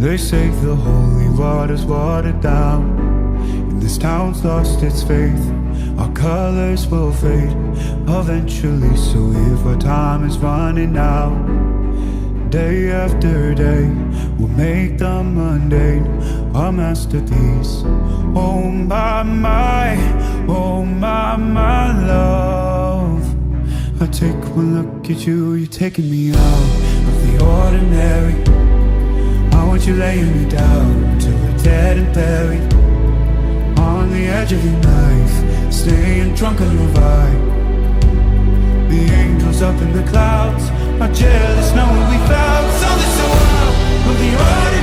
They say the holy water's watered down, and this town's lost its faith. Our colors will fade eventually, so if our time is running out, day after day, we'll make the mundane our masterpiece. Oh my, oh my love. I take one look at you, you're taking me out of the ordinary. I want you laying me down till we're dead and buried, on the edge of your knife, staying drunk on your vibe. The angels up in the clouds are jealous knowing we found something so wild of the ordinary.